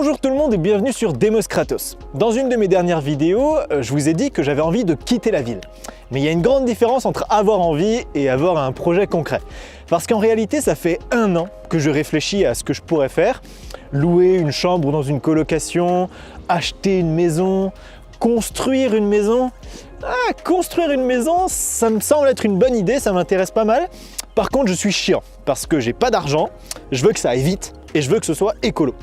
Bonjour tout le monde et bienvenue sur Demos Kratos. Dans une de mes dernières vidéos, je vous ai dit que j'avais envie de quitter la ville. Mais il y a une grande différence entre avoir envie et avoir un projet concret. Parce qu'en réalité, ça fait 1 an que je réfléchis à ce que je pourrais faire. Louer une chambre dans une colocation, acheter une maison, construire une maison. Construire une maison, ça me semble être une bonne idée, ça m'intéresse pas mal. Par contre, je suis chiant parce que j'ai pas d'argent, je veux que ça aille vite et je veux que ce soit écolo.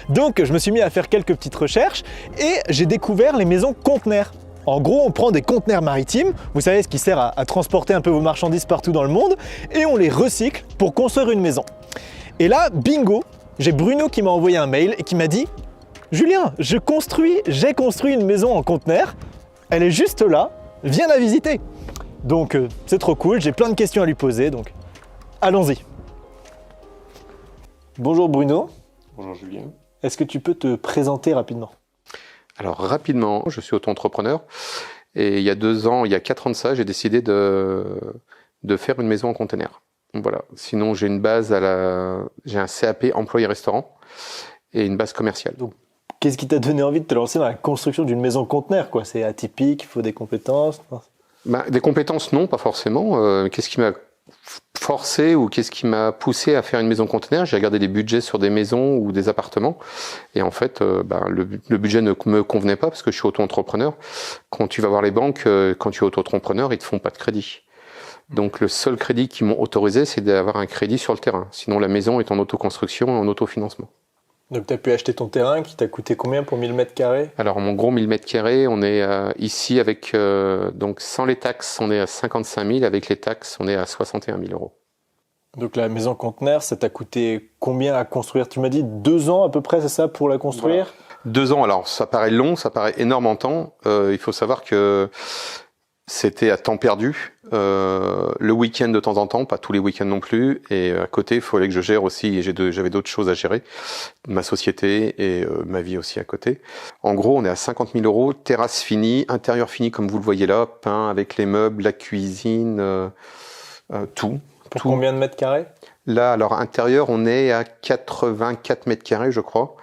Donc je me suis mis à faire quelques petites recherches et j'ai découvert les maisons conteneurs. En gros, on prend des conteneurs maritimes, vous savez ce qui sert à transporter un peu vos marchandises partout dans le monde, et on les recycle pour construire une maison. Et là, bingo, j'ai Bruno qui m'a envoyé un mail et qui m'a dit « Julien, j'ai construit une maison en conteneur, elle est juste là, viens la visiter !» Donc c'est trop cool, j'ai plein de questions à lui poser, donc allons-y. Bonjour Bruno. Bonjour Julien. Est-ce que tu peux te présenter rapidement? Alors rapidement, je suis auto-entrepreneur et il y a 2 ans, il y a 4 ans de ça, j'ai décidé de faire une maison en container. Voilà. Sinon, j'ai une base j'ai un CAP employé restaurant et une base commerciale. Donc, qu'est-ce qui t'a donné envie de te lancer dans la construction d'une maison conteneur, quoi? C'est atypique, il faut des compétences? Des compétences, non, pas forcément. Qu'est-ce qui m'a forcé ou qu'est-ce qui m'a poussé à faire une maison conteneur? J'ai regardé des budgets sur des maisons ou des appartements et en fait le budget ne me convenait pas parce que je suis auto-entrepreneur. Quand tu vas voir les banques, quand tu es auto-entrepreneur, ils te font pas de crédit. Donc le seul crédit qu'ils m'ont autorisé, c'est d'avoir un crédit sur le terrain. Sinon la maison est en autoconstruction et en autofinancement. Donc tu as pu acheter ton terrain qui t'a coûté combien pour 1000 m²? Alors mon gros 1000 m², on est ici avec, donc sans les taxes, on est à 55 000, avec les taxes, on est à 61 000 euros. Donc la maison conteneur, ça t'a coûté combien à construire? Tu m'as dit 2 ans à peu près, c'est ça, pour la construire? Voilà. 2 ans, alors ça paraît long, ça paraît énorme en temps. Il faut savoir que c'était à temps perdu, le week-end de temps en temps, pas tous les week-ends non plus, et à côté, il fallait que je gère aussi, et j'avais d'autres choses à gérer, ma société et ma vie aussi à côté. En gros, on est à 50 000 euros, terrasse finie, intérieur fini comme vous le voyez là, peint avec les meubles, la cuisine, tout. Pour combien de m²? Là, alors intérieur, on est à 84 m², je crois,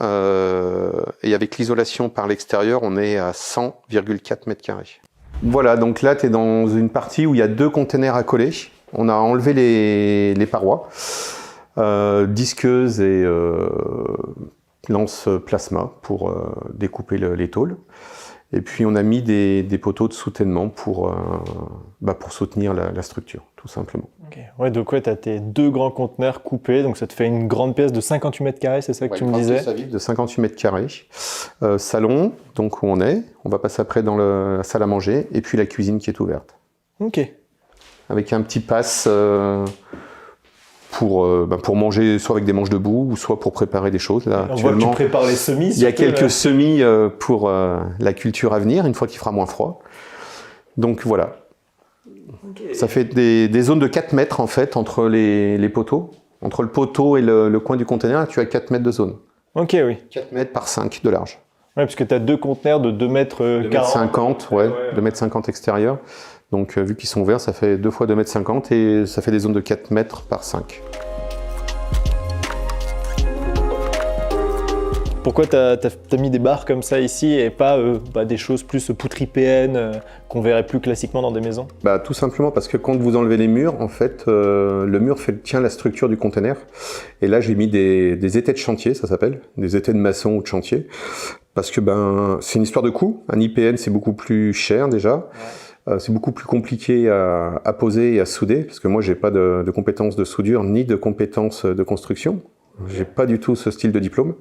et avec l'isolation par l'extérieur, on est à 100,4 m². Voilà, donc là, tu es dans une partie où il y a 2 containers à coller. On a enlevé les parois, disqueuses et lance plasma pour découper les tôles. Et puis, on a mis des poteaux de soutènement pour soutenir la structure, tout simplement. Okay. Ouais, donc ouais, tu as tes 2 grands conteneurs coupés, donc ça te fait une grande pièce de 58 m², c'est ça que tu me disais? Ça vide de 58 m². Salon, donc où on est. On va passer après dans la salle à manger, et puis la cuisine qui est ouverte. Ok. Avec un petit pass pour manger soit avec des manches debout, ou soit pour préparer des choses. Là, on voit que tu prépares les semis. Il y a quelques semis pour la culture à venir, une fois qu'il fera moins froid. Donc voilà. Okay. Ça fait des zones de 4 mètres en fait entre les poteaux. Entre le poteau et le coin du conteneur, tu as 4 mètres de zone. Ok, oui. 4 mètres par 5 de large. Ouais, parce que tu as 2 conteneurs de 2 mètres 50, ouais, 2 mètres 50 extérieurs. Donc vu qu'ils sont ouverts, ça fait 2 fois 2 mètres 50 et ça fait des zones de 4 mètres par 5. Pourquoi tu as mis des barres comme ça ici et pas des choses plus poutres IPN qu'on verrait plus classiquement dans des maisons? Tout simplement parce que quand vous enlevez les murs, en fait, le mur tient la structure du conteneur. Et là, j'ai mis des étais de chantier, ça s'appelle, des étais de maçon ou de chantier. Parce que c'est une histoire de coût. Un IPN, c'est beaucoup plus cher déjà. Ouais. C'est beaucoup plus compliqué à poser et à souder, parce que moi, j'ai pas de compétences de soudure ni de compétences de construction. J'ai pas du tout ce style de diplôme.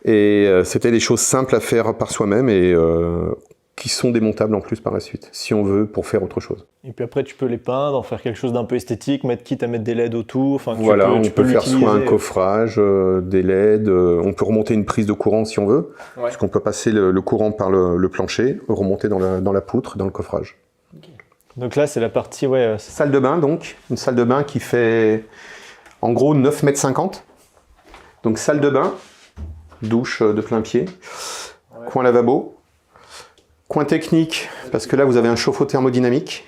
Et c'était des choses simples à faire par soi-même et qui sont démontables en plus par la suite, si on veut, pour faire autre chose. Et puis après, tu peux les peindre, en faire quelque chose d'un peu esthétique, quitte à mettre des LED autour. Enfin, voilà, on peut faire soit un coffrage, des LED, on peut remonter une prise de courant si on veut, puisqu'on peut passer le courant par le plancher, remonter dans la poutre, dans le coffrage. Okay. Donc là, c'est la partie... Salle de bain, donc. Une salle de bain qui fait, en gros, 9,50 m. Donc salle de bain, douche de plein pied, coin lavabo, coin technique, parce que là vous avez un chauffe-eau thermodynamique,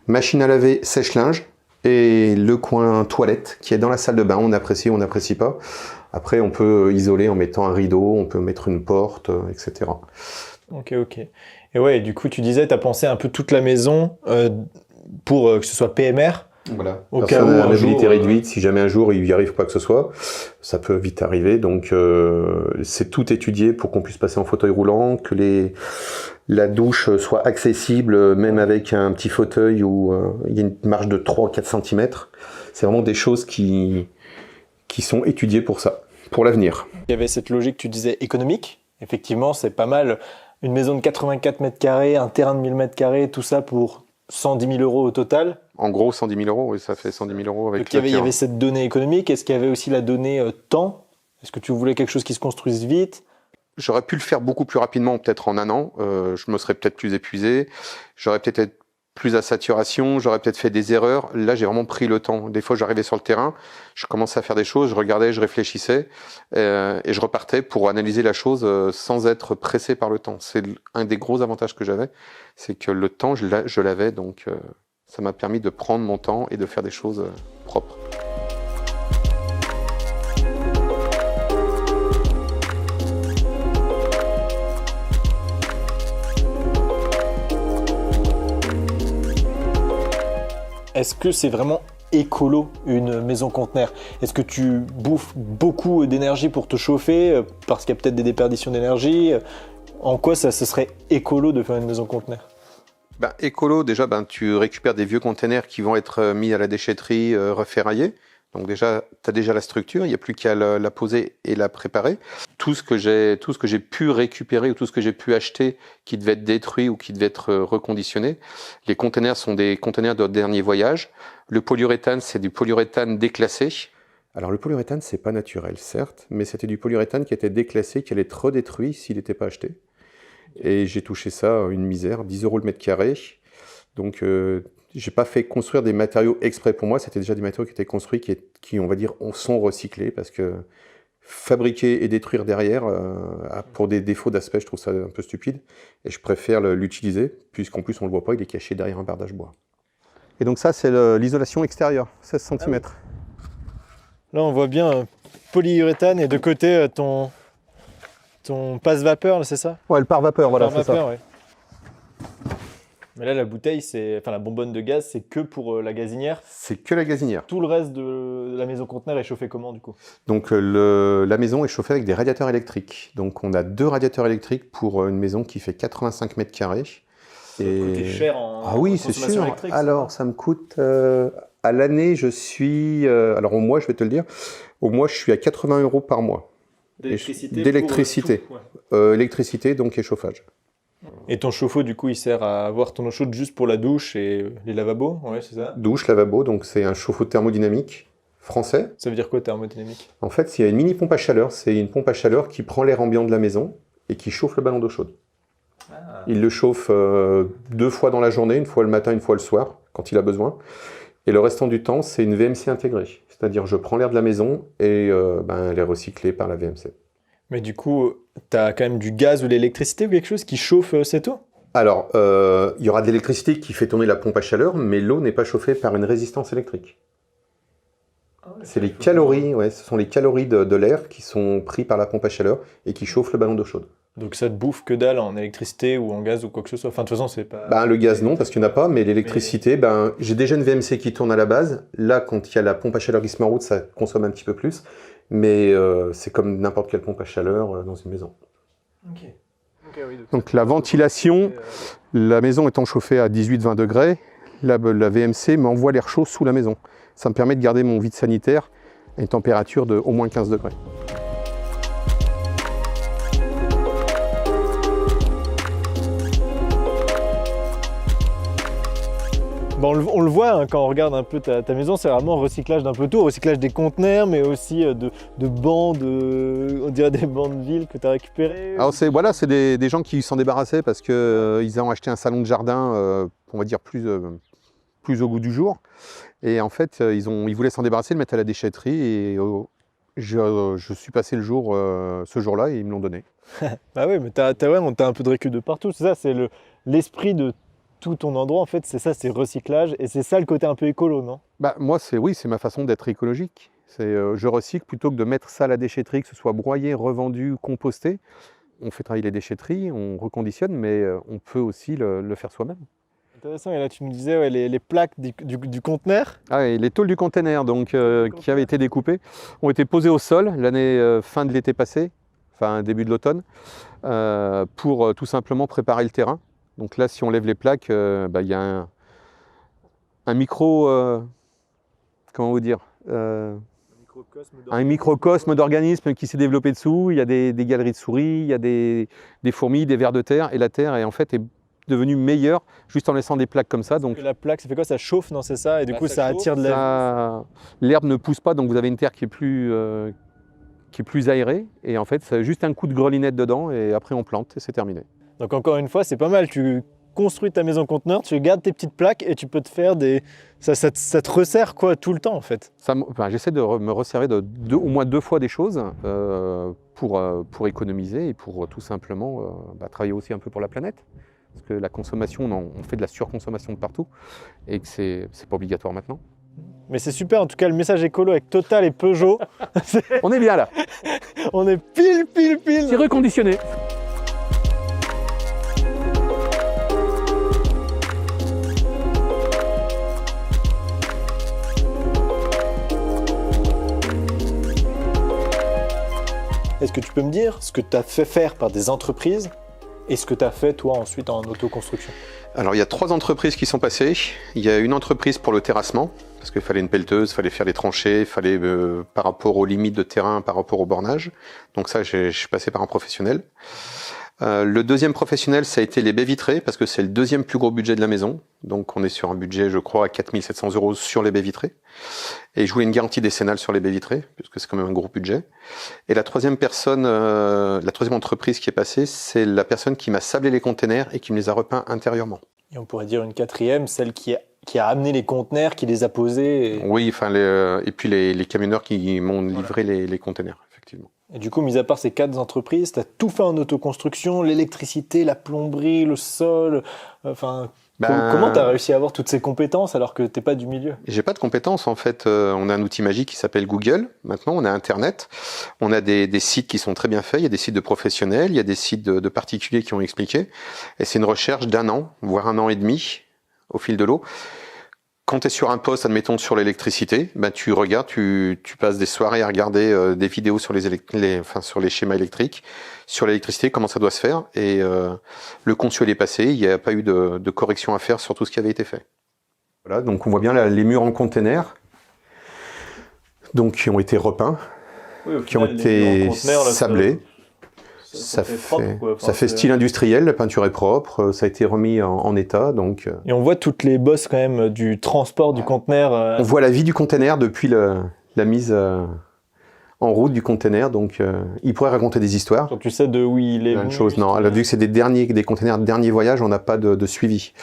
machine à laver, sèche-linge, et le coin toilette qui est dans la salle de bain, on apprécie ou on n'apprécie pas. Après, on peut isoler en mettant un rideau, on peut mettre une porte, etc. Ok. Et ouais, du coup, tu disais, tu as pensé un peu toute la maison pour que ce soit PMR. Voilà. Au cas où à un mobilité jour, réduite, si jamais un jour il y arrive quoi que ce soit, ça peut vite arriver. Donc c'est tout étudié pour qu'on puisse passer en fauteuil roulant, que la douche soit accessible, même avec un petit fauteuil où il y a une marge de 3 ou 4 cm. C'est vraiment des choses qui sont étudiées pour ça, pour l'avenir. Il y avait cette logique, tu disais, économique. Effectivement, c'est pas mal. Une maison de 84 mètres carrés, un terrain de 1000 mètres carrés, tout ça pour 110 000 euros au total. En gros, 110 000 euros, oui, ça fait 110 000 euros avec Donc il y avait cette donnée économique. Est-ce qu'il y avait aussi la donnée temps? Est-ce que tu voulais quelque chose qui se construise vite? J'aurais pu le faire beaucoup plus rapidement, peut-être en un an. Je me serais peut-être plus épuisé. J'aurais peut-être été plus à saturation. J'aurais peut-être fait des erreurs. Là, j'ai vraiment pris le temps. Des fois, j'arrivais sur le terrain, je commençais à faire des choses, je regardais, je réfléchissais et je repartais pour analyser la chose sans être pressé par le temps. C'est un des gros avantages que j'avais, c'est que le temps, je l'avais, donc ça m'a permis de prendre mon temps et de faire des choses propres. Est-ce que c'est vraiment écolo une maison conteneur? Est-ce que tu bouffes beaucoup d'énergie pour te chauffer parce qu'il y a peut-être des déperditions d'énergie? En quoi ça serait écolo de faire une maison conteneur? Écolo, déjà, tu récupères des vieux containers qui vont être mis à la déchetterie, referraillés. Donc déjà, tu as déjà la structure, il n'y a plus qu'à la poser et la préparer. Tout ce que j'ai pu récupérer ou tout ce que j'ai pu acheter qui devait être détruit ou qui devait être reconditionné, les containers sont des containers de dernier voyage. Le polyuréthane, c'est du polyuréthane déclassé. Alors le polyuréthane, c'est pas naturel, certes, mais c'était du polyuréthane qui était déclassé, qui allait être redétruit s'il n'était pas acheté. Et j'ai touché ça, une misère, 10 € le mètre carré. Donc j'ai pas fait construire des matériaux exprès pour moi, c'était déjà des matériaux qui étaient construits, qui on va dire, sont recyclés, parce que fabriquer et détruire derrière, pour des défauts d'aspect, je trouve ça un peu stupide, et je préfère l'utiliser, puisqu'en plus on le voit pas, il est caché derrière un bardage bois. Et donc ça, c'est l'isolation extérieure, 16 cm. Ah oui. Là on voit bien polyuréthane et de côté ton passe-vapeur, c'est ça? Ouais, le pare-vapeur, voilà, c'est ça. Ouais. Mais là, la bouteille, la bonbonne de gaz, c'est que pour la gazinière. C'est que la gazinière. Tout le reste de la maison conteneur est chauffé comment, du coup? Donc la maison est chauffée avec des radiateurs électriques. Donc on a 2 radiateurs électriques pour une maison qui fait 85 mètres carrés. Ça va coûter cher en oui, c'est sûr. électrique. Alors, ça me coûte... à l'année, je suis... alors, au mois, je vais te le dire. Au mois, je suis à 80 € par mois. D'électricité. Électricité, donc, et chauffage. Et ton chauffe-eau, du coup, il sert à avoir ton eau chaude juste pour la douche et les lavabos? Ouais, c'est ça. Douche, lavabo, donc c'est un chauffe-eau thermodynamique français. Ça veut dire quoi, thermodynamique? En fait, il y a une mini pompe à chaleur. C'est une pompe à chaleur qui prend l'air ambiant de la maison et qui chauffe le ballon d'eau chaude. Ah. Il le chauffe 2 fois dans la journée, une fois le matin, une fois le soir, quand il a besoin. Et le restant du temps, c'est une VMC intégrée. C'est-à-dire, je prends l'air de la maison et elle est recyclée par la VMC. Mais du coup, tu as quand même du gaz ou de l'électricité ou quelque chose qui chauffe cette eau? Alors, il y aura de l'électricité qui fait tourner la pompe à chaleur, mais l'eau n'est pas chauffée par une résistance électrique. C'est les calories, ce sont les calories de l'air qui sont pris par la pompe à chaleur et qui chauffent le ballon d'eau chaude. Donc ça te bouffe que dalle en électricité ou en gaz ou quoi que ce soit. Enfin, de toute façon, c'est pas... le gaz, non, parce qu'il n'y en a pas, mais l'électricité, j'ai déjà une VMC qui tourne à la base. Là, quand il y a la pompe à chaleur qui se met en route, ça consomme un petit peu plus. Mais c'est comme n'importe quelle pompe à chaleur dans une maison. Okay, oui, donc la ventilation, la maison étant chauffée à 18-20 degrés, la VMC m'envoie l'air chaud sous la maison. Ça me permet de garder mon vide sanitaire à une température de au moins 15 degrés. On le voit hein, quand on regarde un peu ta maison, c'est vraiment un recyclage d'un peu tout, recyclage des conteneurs, mais aussi de bancs, on dirait des bancs de ville que tu as récupérés. Alors c'est des gens qui s'en débarrassaient parce qu'ils ont acheté un salon de jardin, on va dire plus au goût du jour. Et en fait, ils voulaient s'en débarrasser, le mettre à la déchetterie et je suis passé ce jour-là et ils me l'ont donné. Bah oui, mais t'as un peu de récup de partout, c'est ça, c'est l'esprit de tout ton endroit, en fait, c'est ça, c'est recyclage, et c'est ça le côté un peu écolo, non? Moi, c'est ma façon d'être écologique. Je recycle plutôt que de mettre ça à la déchetterie, que ce soit broyé, revendu, composté. On fait travailler les déchetteries, on reconditionne, mais on peut aussi le faire soi-même. Intéressant, et là tu nous disais ouais, les plaques du conteneur. Ah, et les tôles du container qui avaient été découpées ont été posées au sol l'année fin de l'été passé, enfin début de l'automne, pour tout simplement préparer le terrain. Donc là, si on lève les plaques, il y a un micro, comment vous dire, un microcosme d'organismes qui s'est développé dessous. Il y a des galeries de souris, il y a des fourmis, des vers de terre, et la terre est en fait devenue meilleure juste en laissant des plaques comme ça. Donc la plaque, ça fait quoi? Ça chauffe, non? C'est ça? Et du coup, ça attire de l'air. L'herbe ne pousse pas, donc vous avez une terre qui est plus aérée. Et en fait, c'est juste un coup de grelinette dedans, et après on plante, et c'est terminé. Donc encore une fois, c'est pas mal. Tu construis ta maison conteneur, tu gardes tes petites plaques, et tu peux te faire ça te resserre quoi, tout le temps en fait. J'essaie de me resserrer au moins 2 fois des choses pour économiser et pour tout simplement travailler aussi un peu pour la planète. Parce que la consommation, on fait de la surconsommation de partout et que c'est pas obligatoire maintenant. Mais c'est super, en tout cas, le message écolo avec Total et Peugeot. On est bien là. On est pile. C'est reconditionné. Est-ce que tu peux me dire ce que tu as fait faire par des entreprises et ce que tu as fait toi ensuite en autoconstruction? Alors il y a 3 entreprises qui sont passées. Il y a une entreprise pour le terrassement, parce qu'il fallait une pelleteuse, il fallait faire les tranchées, il fallait par rapport aux limites de terrain, par rapport au bornage. Donc ça, je suis passé par un professionnel. Le deuxième professionnel, ça a été les baies vitrées, parce que c'est le deuxième plus gros budget de la maison. Donc on est sur un budget, je crois, à 4 700 € sur les baies vitrées. Et je voulais une garantie décennale sur les baies vitrées, puisque c'est quand même un gros budget. Et la troisième entreprise qui est passée, c'est la personne qui m'a sablé les containers et qui me les a repeints intérieurement. Et on pourrait dire une quatrième, celle qui a amené les conteneurs, qui les a posés. Oui, et puis les camionneurs qui m'ont livré les containers, effectivement. Et du coup, mis à part ces 4 entreprises, tu as tout fait en autoconstruction, l'électricité, la plomberie, le sol, comment tu as réussi à avoir toutes ces compétences alors que tu n'es pas du milieu? J'ai pas de compétences en fait. On a un outil magique qui s'appelle Google. Maintenant, on a Internet. On a des sites qui sont très bien faits. Il y a des sites de professionnels, il y a des sites de particuliers qui ont expliqué. Et c'est une recherche d'1 an, voire 1 an et demi au fil de l'eau. Quand tu es sur un poste, admettons sur l'électricité, tu regardes, tu passes des soirées à regarder des vidéos sur sur les schémas électriques, sur l'électricité, comment ça doit se faire. Et le conçu est passé, il n'y a pas eu de correction à faire sur tout ce qui avait été fait. Voilà, donc on voit bien les murs en container, donc qui ont été repeints, qui ont été sablés. Ça fait style industriel, la peinture est propre, ça a été remis en état. Donc. Et on voit toutes les bosses quand même du transport du conteneur. On voit la vie du conteneur depuis la mise en route du conteneur, donc il pourrait raconter des histoires. Donc tu sais de où il est. Plein de choses, non. Alors, vu que c'est des conteneurs de dernier voyage, on n'a pas de suivi.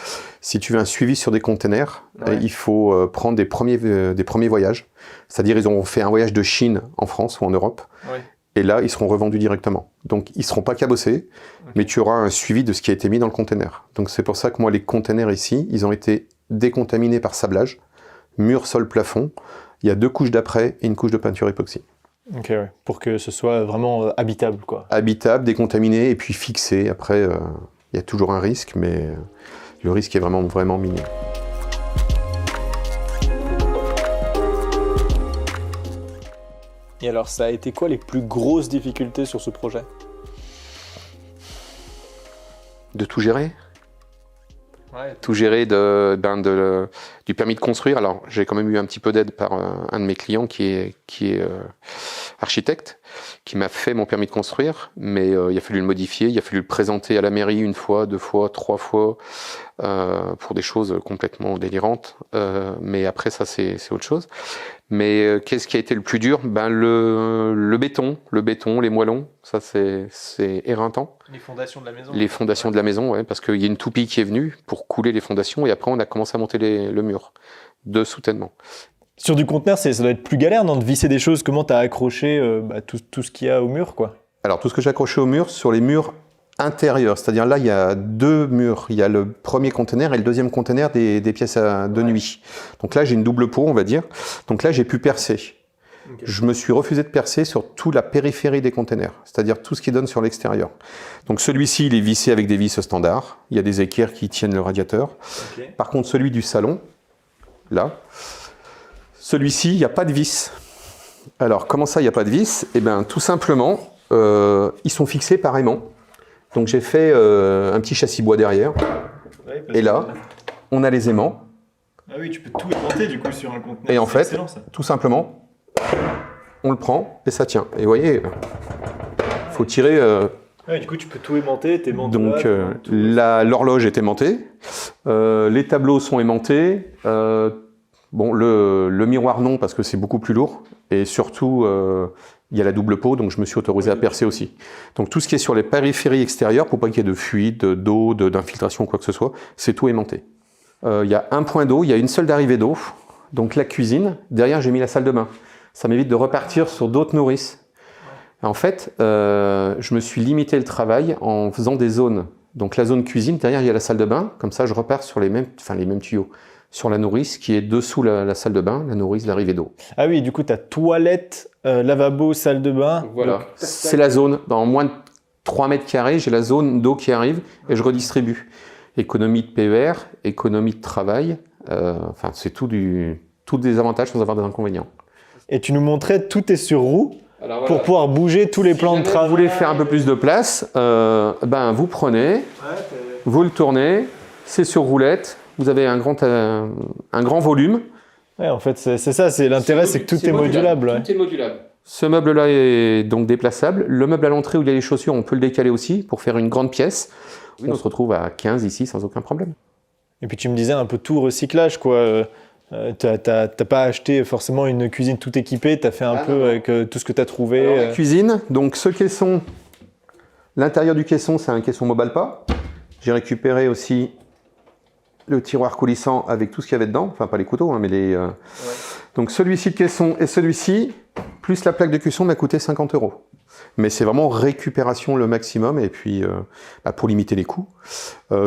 Si tu veux un suivi sur des conteneurs, il faut prendre des premiers voyages. C'est-à-dire ils ont fait un voyage de Chine en France ou en Europe. Ouais. Et là, ils seront revendus directement. Donc, ils ne seront pas cabossés, mais tu auras un suivi de ce qui a été mis dans le conteneur. Donc, c'est pour ça que moi, les conteneurs ici, ils ont été décontaminés par sablage, mur, sol, plafond. Il y a 2 couches d'après et une couche de peinture époxy. Ok, ouais. Pour que ce soit vraiment habitable, quoi. Habitable, décontaminé et puis fixé. Après, il y a toujours un risque, mais le risque est vraiment, vraiment minime. Et alors, ça a été quoi les plus grosses difficultés sur ce projet? De tout gérer. Ouais. Tout gérer du permis de construire. Alors, j'ai quand même eu un petit peu d'aide par un de mes clients qui est architecte, qui m'a fait mon permis de construire, mais il a fallu le modifier, il a fallu le présenter à la mairie 1 fois, 2 fois, 3 fois, pour des choses complètement délirantes. Mais après, ça, c'est autre chose. Mais qu'est-ce qui a été le plus dur? Le béton, les moellons, ça c'est éreintant. Les fondations de la maison. Les fondations de la maison, ouais, parce qu'il y a une toupie qui est venue pour couler les fondations et après on a commencé à monter le mur de soutènement. Sur du conteneur, ça doit être plus galère, non, de visser des choses. Comment tu as accroché tout ce qu'il y a au mur, quoi? Alors tout ce que j'ai accroché au mur, sur les murs intérieurs, c'est-à-dire là il y a 2 murs, il y a le premier conteneur et le deuxième conteneur des pièces de nuit. Donc là j'ai une double peau, on va dire. Donc là j'ai pu percer. Okay. Je me suis refusé de percer sur toute la périphérie des containers, c'est-à-dire tout ce qui donne sur l'extérieur. Donc celui-ci, il est vissé avec des vis standards. Il y a des équerres qui tiennent le radiateur. Okay. Par contre, celui du salon, là, celui-ci, il n'y a pas de vis. Alors, comment ça, il n'y a pas de vis? Eh bien, tout simplement, ils sont fixés par aimant. Donc j'ai fait un petit châssis bois derrière. Ouais, et là, on a les aimants. Ah oui, tu peux tout aimanter du coup sur un conteneur. Et en fait, tout simplement, on le prend et ça tient. Et vous voyez, il faut tirer... Ouais, du coup, tu peux tout aimanter, t'aimantes. Donc l'horloge est aimantée, les tableaux sont aimantés, bon, le miroir non parce que c'est beaucoup plus lourd, et surtout il y a la double peau, donc je me suis autorisé à percer aussi. Donc tout ce qui est sur les périphéries extérieures, pour pas qu'il y ait de fuite, d'eau, d'infiltration, quoi que ce soit, c'est tout aimanté. Il y a un point d'eau, il y a une seule d'arrivée d'eau, donc la cuisine, derrière j'ai mis la salle de bain. Ça m'évite de repartir sur d'autres nourrices. En fait, je me suis limité le travail en faisant des zones. Donc la zone cuisine, derrière il y a la salle de bain, comme ça je repars sur les mêmes tuyaux. Sur la nourrice qui est dessous la salle de bain, la nourrice l'arrivée d'eau. Ah oui, du coup tu as toilette, lavabo, salle de bain. Voilà, c'est la zone. Dans moins de 3 mètres carrés, j'ai la zone d'eau qui arrive et je redistribue. Économie de PER, économie de travail, enfin c'est tous des avantages sans avoir des inconvénients. Et tu nous montrais, tout est sur roue. Alors, pour pouvoir bouger tous les plans de travail. Si vous voulez faire un peu plus de place, vous prenez, vous le tournez, c'est sur roulette, vous avez un grand volume. Ouais, en fait, c'est ça, l'intérêt, c'est que tout est modulable. Ouais. Tout est modulable. Ce meuble-là est donc déplaçable. Le meuble à l'entrée où il y a les chaussures, on peut le décaler aussi pour faire une grande pièce. Oui, on se retrouve à 15 ici sans aucun problème. Et puis tu me disais un peu tout recyclage, quoi. T'as pas acheté forcément une cuisine tout équipée, t'as fait un peu avec tout ce que t'as trouvé. Alors, la cuisine, donc ce caisson, l'intérieur du caisson, c'est un caisson Mobalpa. J'ai récupéré aussi le tiroir coulissant avec tout ce qu'il y avait dedans, enfin pas les couteaux, hein, mais les... Ouais. Donc celui-ci de caisson et celui-ci, plus la plaque de cuisson, m'a coûté 50 €. Mais c'est vraiment récupération le maximum, et puis pour limiter les coûts.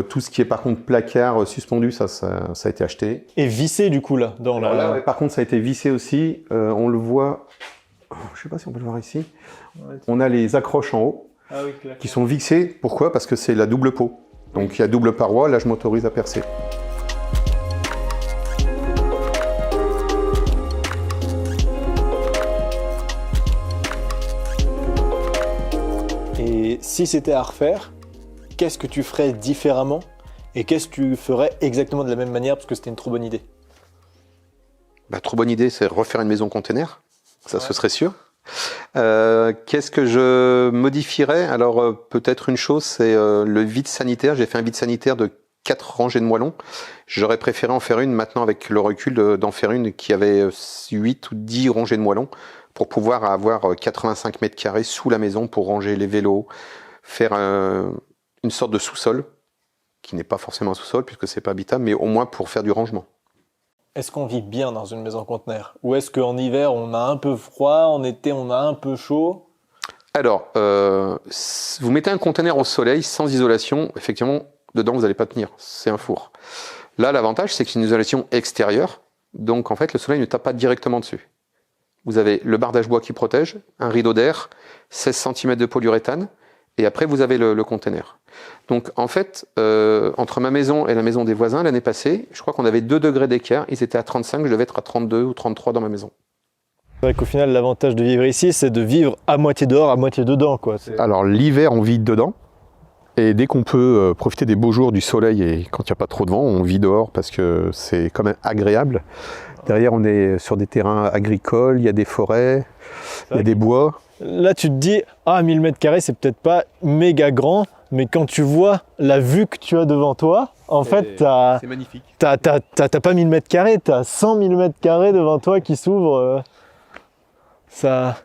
Tout ce qui est par contre placard suspendu, ça a été acheté. Et vissé du coup là dans la... Là, par contre ça a été vissé aussi, on le voit, je ne sais pas si on peut le voir ici, ouais, on a les accroches en haut qui sont vissées. Pourquoi? Parce que c'est la double peau. Donc il y a double paroi, là je m'autorise à percer. Et si c'était à refaire, qu'est-ce que tu ferais différemment et qu'est-ce que tu ferais exactement de la même manière parce que c'était une trop bonne idée? Trop bonne idée, c'est refaire une maison container, ça ce serait sûr. Qu'est-ce que je modifierais? Alors peut-être une chose, c'est le vide sanitaire. J'ai fait un vide sanitaire de 4 rangées de moellons. J'aurais préféré en faire une maintenant avec le recul, d'en faire une qui avait 8 ou 10 rangées de moellons, pour pouvoir avoir 85 mètres carrés sous la maison pour ranger les vélos, faire une sorte de sous-sol, qui n'est pas forcément un sous-sol puisque c'est pas habitable, mais au moins pour faire du rangement. Est-ce qu'on vit bien dans une maison conteneur? Ou est-ce qu'en hiver on a un peu froid, en été on a un peu chaud? Alors, vous mettez un conteneur au soleil sans isolation, effectivement, dedans vous n'allez pas tenir, c'est un four. Là, l'avantage c'est que c'est une isolation extérieure, donc en fait le soleil ne tape pas directement dessus. Vous avez le bardage bois qui protège, un rideau d'air, 16 cm de polyuréthane, et après vous avez le conteneur. Donc en fait, entre ma maison et la maison des voisins, l'année passée, je crois qu'on avait 2 degrés d'écart, ils étaient à 35, je devais être à 32 ou 33 dans ma maison. C'est vrai qu'au final, l'avantage de vivre ici, c'est de vivre à moitié dehors, à moitié dedans, quoi. Alors l'hiver, on vit dedans, et dès qu'on peut profiter des beaux jours du soleil, et quand il n'y a pas trop de vent, on vit dehors parce que c'est quand même agréable. Derrière, on est sur des terrains agricoles, il y a des forêts, il y a des bois. Là, tu te dis, 1000 m², c'est peut-être pas méga grand, mais quand tu vois la vue que tu as devant toi, en fait, c'est magnifique. T'as pas 1000 m², t'as 100 000 m² devant toi qui s'ouvrent. Ça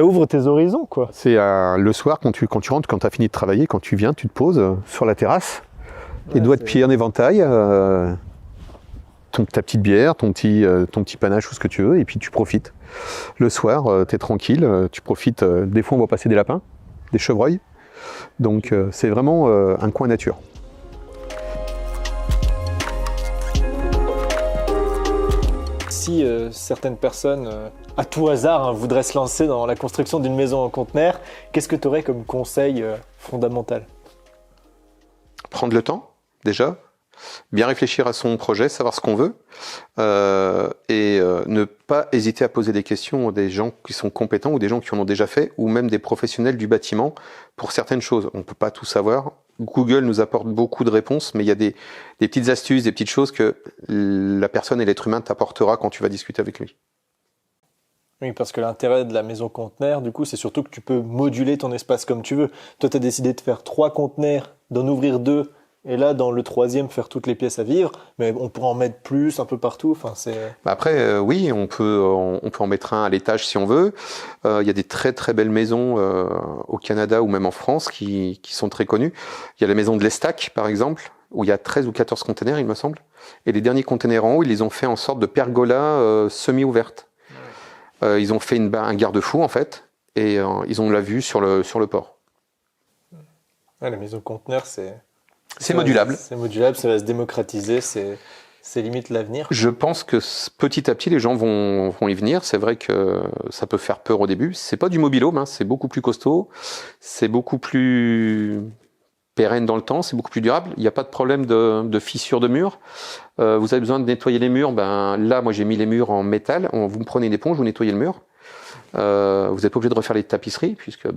ouvre tes horizons, quoi. C'est le soir, quand tu rentres, quand tu as fini de travailler, quand tu viens, tu te poses sur la terrasse, les doigts de pied en éventail, ta petite bière, ton petit panache ou ce que tu veux, et puis tu profites. Le soir, tu es tranquille, tu profites. Des fois, on voit passer des lapins, des chevreuils. Donc, c'est vraiment un coin nature. si certaines personnes, à tout hasard, voudraient se lancer dans la construction d'une maison en conteneur, qu'est-ce que tu aurais comme conseil fondamental? Prendre le temps, déjà. Bien réfléchir à son projet, savoir ce qu'on veut, et ne pas hésiter à poser des questions à des gens qui sont compétents ou des gens qui en ont déjà fait, ou même des professionnels du bâtiment pour certaines choses. On ne peut pas tout savoir. Google nous apporte beaucoup de réponses, mais il y a des petites astuces, des petites choses que la personne et l'être humain t'apportera quand tu vas discuter avec lui. Oui, parce que l'intérêt de la maison conteneur, du coup, c'est surtout que tu peux moduler ton espace comme tu veux. Toi, tu as décidé de faire 3 conteneurs, d'en ouvrir 2, et là, dans le 3e, faire toutes les pièces à vivre, mais on pourra en mettre plus un peu partout. Enfin, Après, oui, on peut en mettre un à l'étage si on veut. Il y a des très très belles maisons au Canada ou même en France qui sont très connues. Il y a la maison de l'Estac, par exemple, où il y a 13 ou 14 containers, il me semble. Et les derniers containers en haut, ils les ont fait en sorte de pergola semi-ouverte. Ils ont fait un garde-fou, en fait, et ils ont la vue sur le port. Ouais, la maison conteneur, c'est modulable. C'est modulable, ça va se démocratiser, c'est limite l'avenir. Je pense que petit à petit, les gens vont y venir. C'est vrai que ça peut faire peur au début. C'est pas du mobil-home, c'est beaucoup plus costaud, c'est beaucoup plus pérenne dans le temps, c'est beaucoup plus durable. Il n'y a pas de problème de fissure de mur. Vous avez besoin de nettoyer les murs. Là, moi, j'ai mis les murs en métal. Vous me prenez une éponge, vous nettoyez le mur. Vous n'êtes pas obligé de refaire les tapisseries, puisque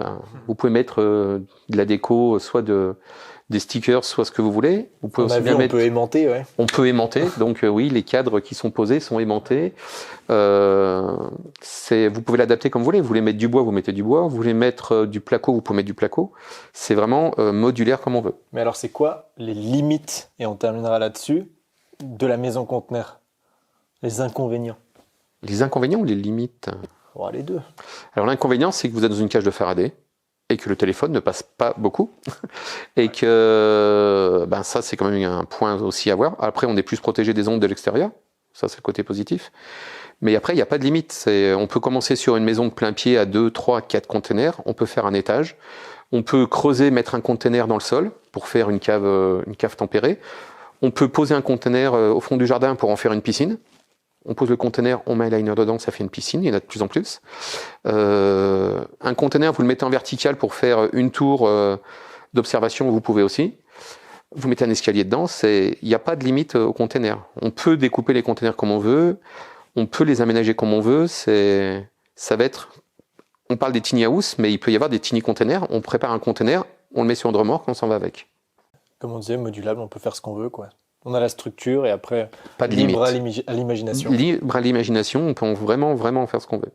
vous pouvez mettre de la déco, soit des stickers, soit ce que vous voulez. Vous pouvez aussi on peut aimanter, ouais. On peut aimanter, donc oui, les cadres qui sont posés sont aimantés. Vous pouvez l'adapter comme vous voulez. Vous voulez mettre du bois, vous mettez du bois. Vous voulez mettre du placo, vous pouvez mettre du placo. C'est vraiment modulaire comme on veut. Mais alors, c'est quoi les limites, et on terminera là-dessus, de la maison conteneur? Les inconvénients? Les inconvénients ou les limites? Les deux. Alors l'inconvénient, c'est que vous êtes dans une cage de Faraday et que le téléphone ne passe pas beaucoup et que ça, c'est quand même un point aussi à voir. Après, on est plus protégé des ondes de l'extérieur. Ça, c'est le côté positif. Mais après, il n'y a pas de limite. On peut commencer sur une maison de plein pied à 2, 3, 4 containers. On peut faire un étage. On peut creuser, mettre un container dans le sol pour faire une cave tempérée. On peut poser un container au fond du jardin pour en faire une piscine. On pose le container, on met un liner dedans, ça fait une piscine, il y en a de plus en plus. Un container, vous le mettez en vertical pour faire une tour d'observation, vous pouvez aussi. Vous mettez un escalier dedans, il n'y a pas de limite au container. On peut découper les containers comme on veut, on peut les aménager comme on veut, ça va être... On parle des tiny house, mais il peut y avoir des tiny containers. On prépare un container, on le met sur une remorque, on s'en va avec. Comme on disait, modulable, on peut faire ce qu'on veut, quoi. On a la structure et après, pas de libre limite. à l'imagination. Libre à l'imagination, on peut vraiment faire ce qu'on veut.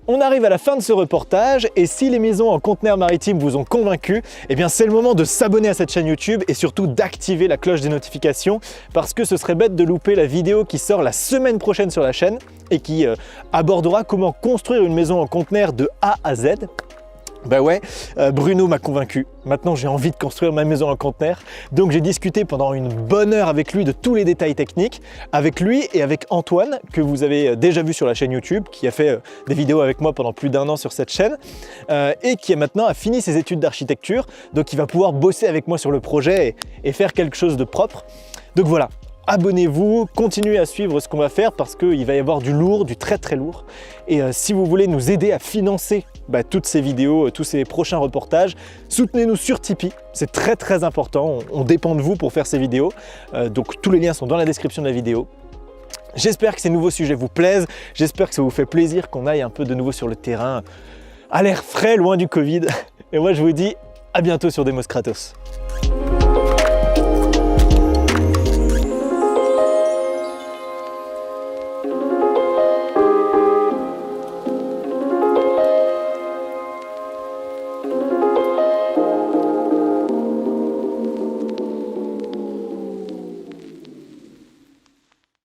On arrive à la fin de ce reportage et si les maisons en conteneur maritime vous ont convaincu, eh bien c'est le moment de s'abonner à cette chaîne YouTube et surtout d'activer la cloche des notifications parce que ce serait bête de louper la vidéo qui sort la semaine prochaine sur la chaîne et qui abordera comment construire une maison en conteneur de A à Z. Bruno m'a convaincu. Maintenant, j'ai envie de construire ma maison en conteneur. Donc, j'ai discuté pendant une bonne heure avec lui de tous les détails techniques. Avec lui et avec Antoine, que vous avez déjà vu sur la chaîne YouTube, qui a fait des vidéos avec moi pendant plus d'1 an sur cette chaîne et qui maintenant a fini ses études d'architecture. Donc, il va pouvoir bosser avec moi sur le projet et faire quelque chose de propre. Donc voilà. Abonnez-vous, continuez à suivre ce qu'on va faire parce qu'il va y avoir du lourd, du très très lourd. Et si vous voulez nous aider à financer toutes ces vidéos, tous ces prochains reportages, soutenez-nous sur Tipeee. C'est très très important, on dépend de vous pour faire ces vidéos. Donc tous les liens sont dans la description de la vidéo. J'espère que ces nouveaux sujets vous plaisent, j'espère que ça vous fait plaisir qu'on aille un peu de nouveau sur le terrain, à l'air frais, loin du Covid. Et moi je vous dis à bientôt sur Demos Kratos.